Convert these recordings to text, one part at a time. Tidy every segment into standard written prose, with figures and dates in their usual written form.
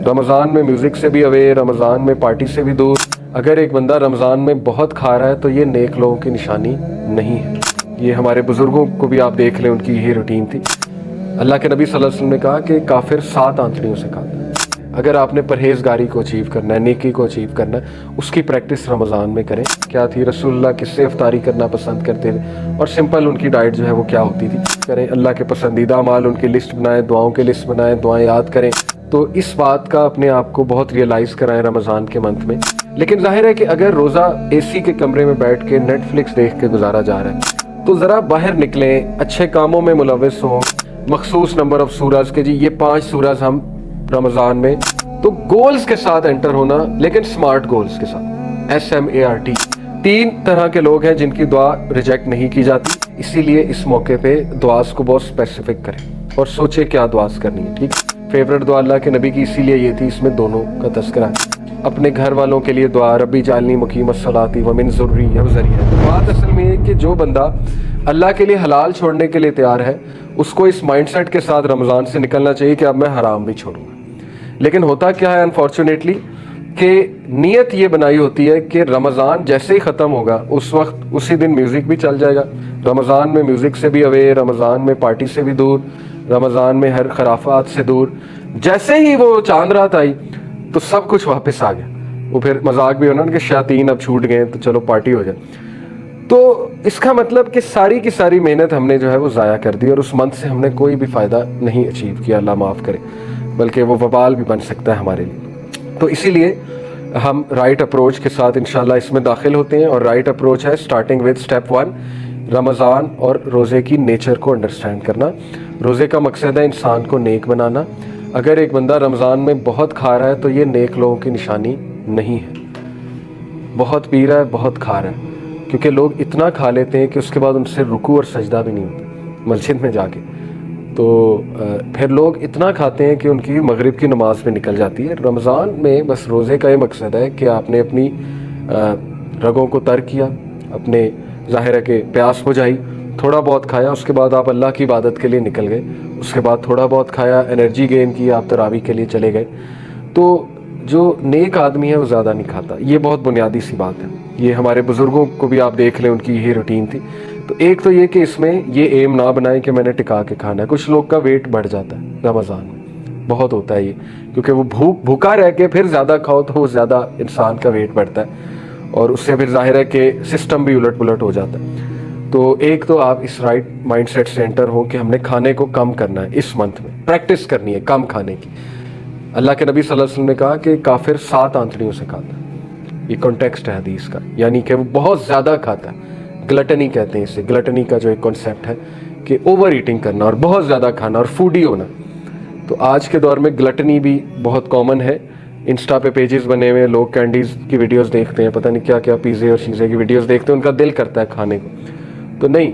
रमज़ान में म्यूज़िक से भी अवेयर, रमज़ान में पार्टी से भी दूर। अगर एक बंदा रमज़ान में बहुत खा रहा है तो ये नेक लोगों की निशानी नहीं है। ये हमारे बुज़ुर्गों को भी आप देख लें, उनकी यही रूटीन थी। अल्लाह के नबी सल्लल्लाहु अलैहि वसल्लम ने कहा कि काफिर 7 आंतड़ियों से खाता है। अगर आपने परहेजगारी को अचीव करना है, नेकी को अचीव करना है, उसकी प्रैक्टिस रमज़ान में करें। क्या थी रसूलुल्लाह किससे इफ्तारी करना पसंद करते थे और सिंपल उनकी डाइट जो है वो क्या होती थी, करें। अल्लाह के पसंदीदा अमाल उनकी लिस्ट बनाएं, दुआओं की लिस्ट बनाएं, दुआएं याद करें। तो इस बात का अपने आप को बहुत रियलाइज़ कराएं रमज़ान के मंथ में। लेकिन जाहिर है कि अगर रोज़ा एसी के कमरे में बैठ के नेटफ्लिक्स देख के गुजारा जा रहा है तो ज़रा बाहर निकलें, अच्छे कामों में मुलव्वस हों। मखसूस नंबर ऑफ सूरज के जी ये 5 सूरज हम रमज़ान में, तो गोल्स के साथ एंटर होना, लेकिन स्मार्ट गोल्स के साथ, SMART। 3 तरह के लोग हैं जिनकी दुआ रिजेक्ट नहीं की जाती, इसीलिए इस मौके पे दुआस को बहुत स्पेसिफिक करें और सोचे क्या दुआस करनी है। ठीक, फेवरेट दुआ अल्लाह के नबी की इसीलिए ये थी, इसमें दोनों का तस्करा है। अपने घर वालों के लिए दुआ, रब्बी जालनी मुकीमस्सलाती व मिन ज़ुर्रियती। बात असल में है कि जो बंदा अल्लाह के लिए हलाल छोड़ने के लिए तैयार है, उसको इस माइंडसेट के साथ रमज़ान से निकलना चाहिए कि अब मैं हराम भी छोड़ूंगा। लेकिन होता क्या है अनफॉर्चुनेटली कि नीयत ये बनाई होती है कि रमज़ान जैसे ही ख़त्म होगा उस वक्त उसी दिन म्यूज़िक भी चल जाएगा। रमज़ान में म्यूज़िक से भी अवेयर, रमज़ान में पार्टी से भी दूर, रमज़ान में हर खराफात से दूर। जैसे ही वो चांद रात आई तो सब कुछ वापस आ गया। वो फिर मजाक भी होना कि शयातीन अब छूट गए तो चलो पार्टी हो जाए। तो इसका मतलब कि सारी की सारी मेहनत हमने जो है वो ज़ाया कर दी और उस मंथ से हमने कोई भी फ़ायदा नहीं अचीव किया, अल्लाह माफ़ करे, बल्कि वो वबाल भी बन सकता है हमारे लिए। तो इसीलिए हम राइट अप्रोच के साथ इंशाल्लाह इसमें दाखिल होते हैं। और राइट अप्रोच है स्टार्टिंग विद स्टेप 1, रमज़ान और रोज़े की नेचर को अंडरस्टैंड करना। रोज़े का मकसद है इंसान को नेक बनाना। अगर एक बंदा रमज़ान में बहुत खा रहा है तो ये नेक लोगों की निशानी नहीं है। बहुत पी रहा है, बहुत खा रहा है, क्योंकि लोग इतना खा लेते हैं कि उसके बाद उनसे रुकू और सजदा भी नहीं होता मस्जिद में जाके। तो फिर लोग इतना खाते हैं कि उनकी मगरिब की नमाज में निकल जाती है। रमज़ान में बस रोज़े का ये मकसद है कि आपने अपनी रगों को तर किया, अपने ज़ाहिर है कि प्यास बुझाई, थोड़ा बहुत खाया, उसके बाद आप अल्लाह की इबादत के लिए निकल गए। उसके बाद थोड़ा बहुत खाया, एनर्जी गेन की, आप तरावी के लिए चले गए। तो जो नेक आदमी है वो ज़्यादा नहीं खाता। ये बहुत बुनियादी सी बात है। ये हमारे बुज़ुर्गों को भी आप देख लें, उनकी यही रूटीन थी। तो एक तो ये कि इसमें ये एम ना बनाए कि मैंने टिका के खाना है। कुछ लोग का वेट बढ़ जाता है रमज़ान में, बहुत होता है ये, क्योंकि वो भूखा रह के फिर ज़्यादा खाओ तो वो ज़्यादा इंसान का वेट बढ़ता है और उससे फिर जाहिर है कि सिस्टम भी उलट पुलट हो जाता है। तो एक तो आप इस राइट माइंडसेट से एंटर हो कि हमने खाने को कम करना है, इस मंथ में प्रैक्टिस करनी है कम खाने की। अल्लाह के नबी सल्लल्लाहु अलैहि वसल्लम ने कहा कि काफिर 7 आंतड़ियों से खाता है। ये कॉन्टेक्स्ट है हदीस का, यानी कि वो बहुत ज़्यादा खाता है। ग्लटनी कहते हैं इसे। ग्लटनी का जो एक कॉन्सेप्ट है कि ओवर ईटिंग करना और बहुत ज़्यादा खाना और फूडी होना। तो आज के दौर में ग्लटनी भी बहुत कॉमन है। इंस्टा पे पेजेस बने हुए, लोग कैंडीज़ की वीडियोस देखते हैं, पता नहीं क्या क्या पिज़्ज़े और चीज़े की वीडियोस देखते हैं, उनका दिल करता है खाने को। तो नहीं,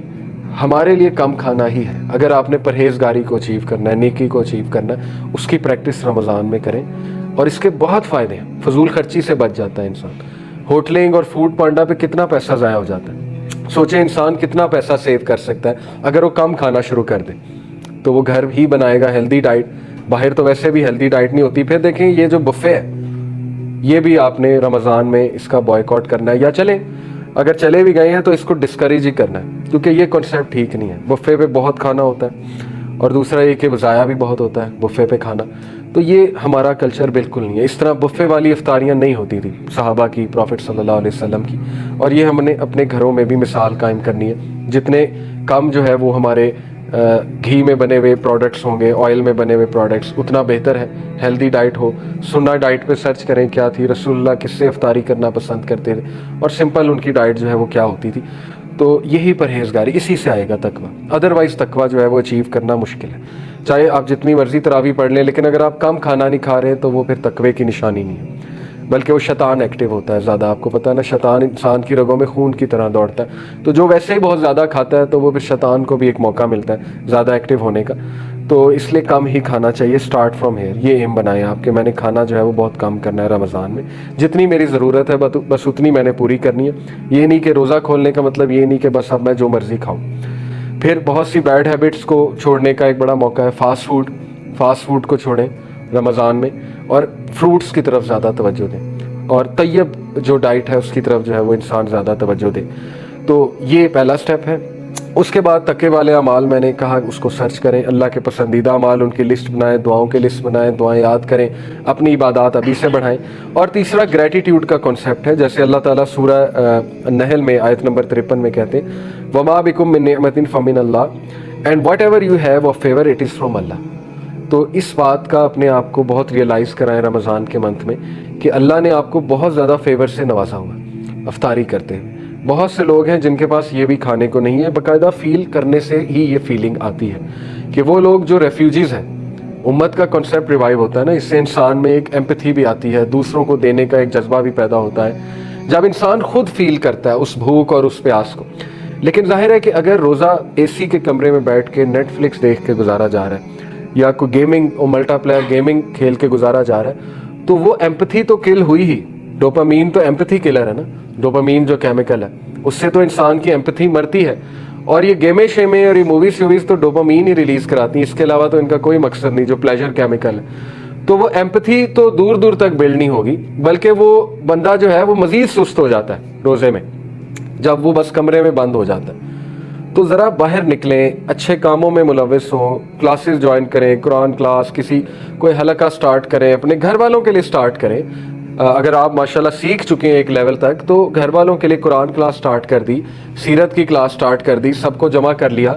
हमारे लिए कम खाना ही है। अगर आपने परहेजगारी को अचीव करना है, नेकी को अचीव करना है, उसकी प्रैक्टिस रमज़ान में करें और इसके बहुत फ़ायदे हैं। फजूल खर्ची से बच जाता है इंसान। होटलिंग और फूड पांडा पे कितना पैसा ज़ाया हो जाता है। सोचे इंसान कितना पैसा सेव कर सकता है अगर वो कम खाना शुरू कर दे। तो वो घर ही बनाएगा हेल्दी डाइट। बाहर तो वैसे भी हेल्दी डाइट नहीं होती। फिर देखें ये जो बुफे है, ये भी आपने रमज़ान में इसका बॉयकॉट करना है, या चले अगर चले भी गए हैं तो इसको डिस्करेज ही करना है, क्योंकि ये कॉन्सेप्ट ठीक नहीं है। बुफे पे बहुत खाना होता है और दूसरा ये कि ज़ाया भी बहुत होता है बुफे पे खाना। तो ये हमारा कल्चर बिल्कुल नहीं है। इस तरह बुफे वाली इफ्तारियाँ नहीं होती थी सहाबा की, प्रॉफिट सल्लल्लाहु अलैहि वसल्लम की। और ये हमने अपने घरों में भी मिसाल कायम करनी है। जितने कम जो है वो हमारे घी में बने हुए प्रोडक्ट्स होंगे, ऑयल में बने हुए प्रोडक्ट्स, उतना बेहतर है। हेल्दी डाइट हो। सुन्ना डाइट पे सर्च करें क्या थी रसूलुल्लाह किससे इफ्तारी करना पसंद करते थे और सिंपल उनकी डाइट जो है वो क्या होती थी। तो यही परहेजगारी, इसी से आएगा तकवा। अदरवाइज़ तकवा जो है वो अचीव करना मुश्किल है। चाहे आप जितनी मर्जी तरावी पढ़ लें, लेकिन अगर आप कम खाना नहीं खा रहे तो वो फिर तकवे की निशानी नहीं है, बल्कि वो शैतान एक्टिव होता है ज़्यादा। आपको पता है ना, शैतान इंसान की रगों में खून की तरह दौड़ता है। तो जो वैसे ही बहुत ज़्यादा खाता है तो वो फिर शैतान को भी एक मौका मिलता है ज़्यादा एक्टिव होने का। तो इसलिए कम ही खाना चाहिए। स्टार्ट फ्रॉम हेयर, ये एम बनाएं आपके, मैंने खाना जो है वो बहुत कम करना है रमज़ान में। जितनी मेरी ज़रूरत है बस उतनी मैंने पूरी करनी है। ये नहीं कि रोज़ा खोलने का मतलब ये नहीं कि बस अब मैं जो मर्ज़ी खाऊँ। फिर बहुत सी बैड हैबिट्स को छोड़ने का एक बड़ा मौका है फास्ट फूड को छोड़ें रमज़ान में। اور فروٹس کی طرف زیادہ توجہ دیں اور طیب جو ڈائٹ ہے اس کی طرف جو ہے وہ انسان زیادہ توجہ دے. تو یہ پہلا سٹیپ ہے. اس کے بعد تقوی والے اعمال میں نے کہا اس کو سرچ کریں, اللہ کے پسندیدہ اعمال ان کی لسٹ بنائیں, دعاؤں کی لسٹ بنائیں, دعائیں یاد کریں, اپنی عبادات ابھی سے بڑھائیں. اور تیسرا گریٹیٹیوڈ کا کنسیپٹ ہے, جیسے اللہ تعالیٰ سورہ نحل میں آیت نمبر 53 میں کہتے ہیں وَمَا بِكُم مِّن نِعْمَةٍ فَمِنَ اللَّهِ and whatever you have of favour it is from Allah. تو اس بات کا اپنے آپ کو بہت ریئلائز کرائیں رمضان کے منتھ میں کہ اللہ نے آپ کو بہت زیادہ فیور سے نوازا ہوا افطاری کرتے ہیں. بہت سے لوگ ہیں جن کے پاس یہ بھی کھانے کو نہیں ہے, باقاعدہ فیل کرنے سے ہی یہ فیلنگ آتی ہے کہ وہ لوگ جو ریفیوجیز ہیں, امت کا کنسیپٹ ریوائیو ہوتا ہے نا, اس سے انسان میں ایک ایمپتھی بھی آتی ہے, دوسروں کو دینے کا ایک جذبہ بھی پیدا ہوتا ہے جب انسان خود فیل کرتا ہے اس بھوک اور اس پیاس کو. لیکن ظاہر ہے کہ اگر روزہ اے سی کے کمرے میں بیٹھ کے نیٹ فلکس دیکھ کے گزارا جا رہا ہے یا کوئی گیمنگ اور ملٹا پلیئر گیمنگ کھیل کے گزارا جا رہا ہے تو وہ ایمپتھی تو کل ہوئی ہی. ڈوپامین تو ایمپتھی کلر ہے نا, ڈوپامین جو کیمیکل ہے اس سے تو انسان کی ایمپتھی مرتی ہے. اور یہ گیمیں شیمیں اور یہ موویز تو ڈوپامین ہی ریلیز کراتی ہیں, اس کے علاوہ تو ان کا کوئی مقصد نہیں جو پلیجر کیمیکل ہے. تو وہ ایمپتھی تو دور دور تک بلڈ نہیں ہوگی, بلکہ وہ بندہ جو ہے وہ مزید سست ہو جاتا ہے روزے میں جب وہ بس کمرے میں بند ہو جاتا ہے. تو ذرا باہر نکلیں, اچھے کاموں میں ملوث ہوں, کلاسز جوائن کریں, قرآن کلاس, کسی کوئی حلقہ سٹارٹ کریں, اپنے گھر والوں کے لیے سٹارٹ کریں. اگر آپ ماشاءاللہ سیکھ چکے ہیں ایک لیول تک تو گھر والوں کے لیے قرآن کلاس سٹارٹ کر دی, سیرت کی کلاس سٹارٹ کر دی, سب کو جمع کر لیا,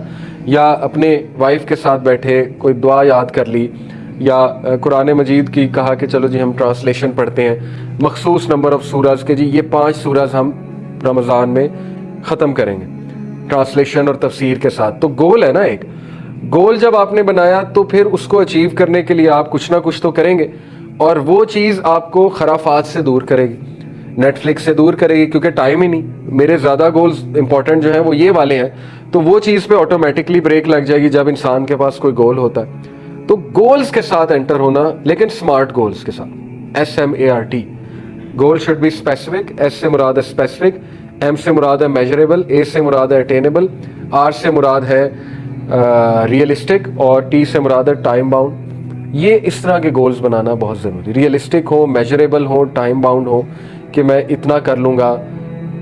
یا اپنے وائف کے ساتھ بیٹھے کوئی دعا یاد کر لی, یا قرآن مجید کی کہا کہ چلو جی ہم ٹرانسلیشن پڑھتے ہیں مخصوص نمبر آف سورز کے, جی یہ 5 سورز ہم رمضان میں ختم کریں گے ٹرانسلیشن اور تفسیر کے ساتھ. تو گول ہے نا, ایک گول جب آپ نے بنایا تو پھر اس کو اچیو کرنے کے لیے آپ کچھ نہ کچھ تو کریں گے, اور وہ چیز آپ کو خرافات سے دور کرے گی, نیٹ فلکس سے دور کرے گی, کیونکہ ٹائم ہی نہیں. میرے زیادہ گولز امپورٹنٹ جو ہیں وہ یہ والے ہیں, تو وہ چیز پہ آٹومیٹکلی بریک لگ جائے گی جب انسان کے پاس کوئی گول ہوتا ہے. تو گولز کے ساتھ انٹر ہونا, لیکن سمارٹ گولز کے ساتھ, SMART. Goal should be specific, S سے مراد ہے اسپیسیفک, ایم سے مراد ہے میجریبل, اے سے مراد ہے اٹینیبل, آر سے مراد ہے ریئلسٹک, اور ٹی سے مراد ہے ٹائم باؤنڈ. یہ اس طرح کے گولز بنانا بہت ضروری, ریئلسٹک ہو, میجریبل ہو, ٹائم باؤنڈ ہو کہ میں اتنا کر لوں گا,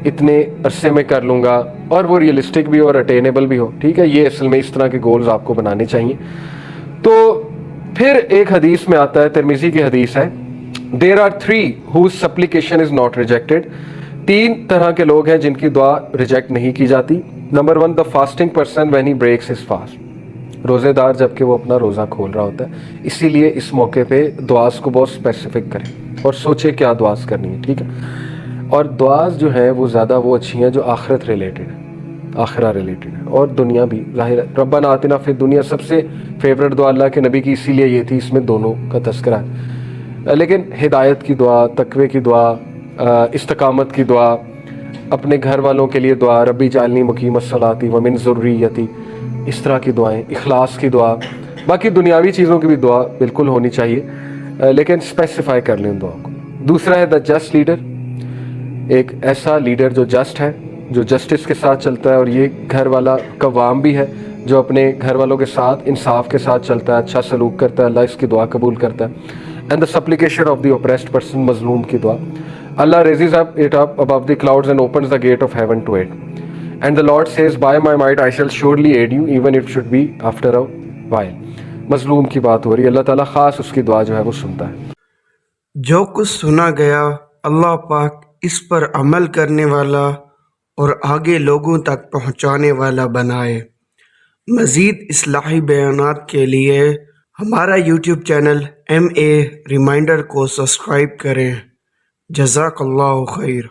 اتنے عرصے میں کر لوں گا, اور وہ ریئلسٹک بھی اور اٹینیبل بھی ہو. ٹھیک ہے, یہ اصل میں اس طرح کے گولز آپ کو بنانے چاہیے. تو پھر ایک حدیث میں آتا ہے, ترمذی کی حدیث ہے, There are 3 whose supplication is not rejected. 3 طرح کے لوگ ہیں جن کی دعا ریجیکٹ نہیں کی جاتی. Number 1, the fasting person when he breaks his fast. روزے دار جب کہ وہ اپنا روزہ کھول رہا ہوتا ہے, اسی لیے اس موقع پہ دعاز کو بہت اسپیسیفک کریں اور سوچیں کیا دعاز کرنی ہے. ٹھیک ہے, اور دعاز جو ہیں وہ زیادہ وہ اچھی ہیں جو آخرت ریلیٹڈ ہے, آخرہ ریلیٹڈ ہے, اور دنیا بھی. ظاہر ہے ربنا آتنا فی الدنیا سب سے فیوریٹ دعا اللہ کے نبی کی اسی لیے یہ تھی, اس میں دونوں کا تذکرہ ہے. لیکن ہدایت کی دعا, تقوی کی دعا, استقامت کی دعا, اپنے گھر والوں کے لیے دعا, ربی جعلنی مقیم الصلاۃ ومن ذریتی, اس طرح کی دعائیں, اخلاص کی دعا, باقی دنیاوی چیزوں کی بھی دعا بالکل ہونی چاہیے, لیکن اسپیسیفائی کر لیں ان دعاؤں کو. دوسرا ہے دا جسٹ لیڈر, ایک ایسا لیڈر جو جسٹ ہے, جو جسٹس کے ساتھ چلتا ہے, اور یہ گھر والا قوام بھی ہے جو اپنے گھر والوں کے ساتھ انصاف کے ساتھ چلتا ہے, اچھا سلوک کرتا ہے, اللہ اس کی دعا قبول کرتا ہے. And the supplication of the oppressed person, مظلوم کی دعا. Allah raises it up above the clouds and opens the gate of heaven to it. And the Lord says, by my might I shall surely aid you, even if it should be after a while. مظلوم کی بات ہو رہی ہے, اللہ تعالیٰ خاص اس کی دعا جو ہے وہ سنتا ہے. جو کچھ سنا گیا اللہ پاک اس پر عمل کرنے والا اور آگے لوگوں تک پہنچانے والا بنائے. مزید اصلاحی بیانات کے لیے ہمارا یوٹیوب چینل MA ریمائنڈر کو سبسکرائب کریں. جزاک اللہ خیر.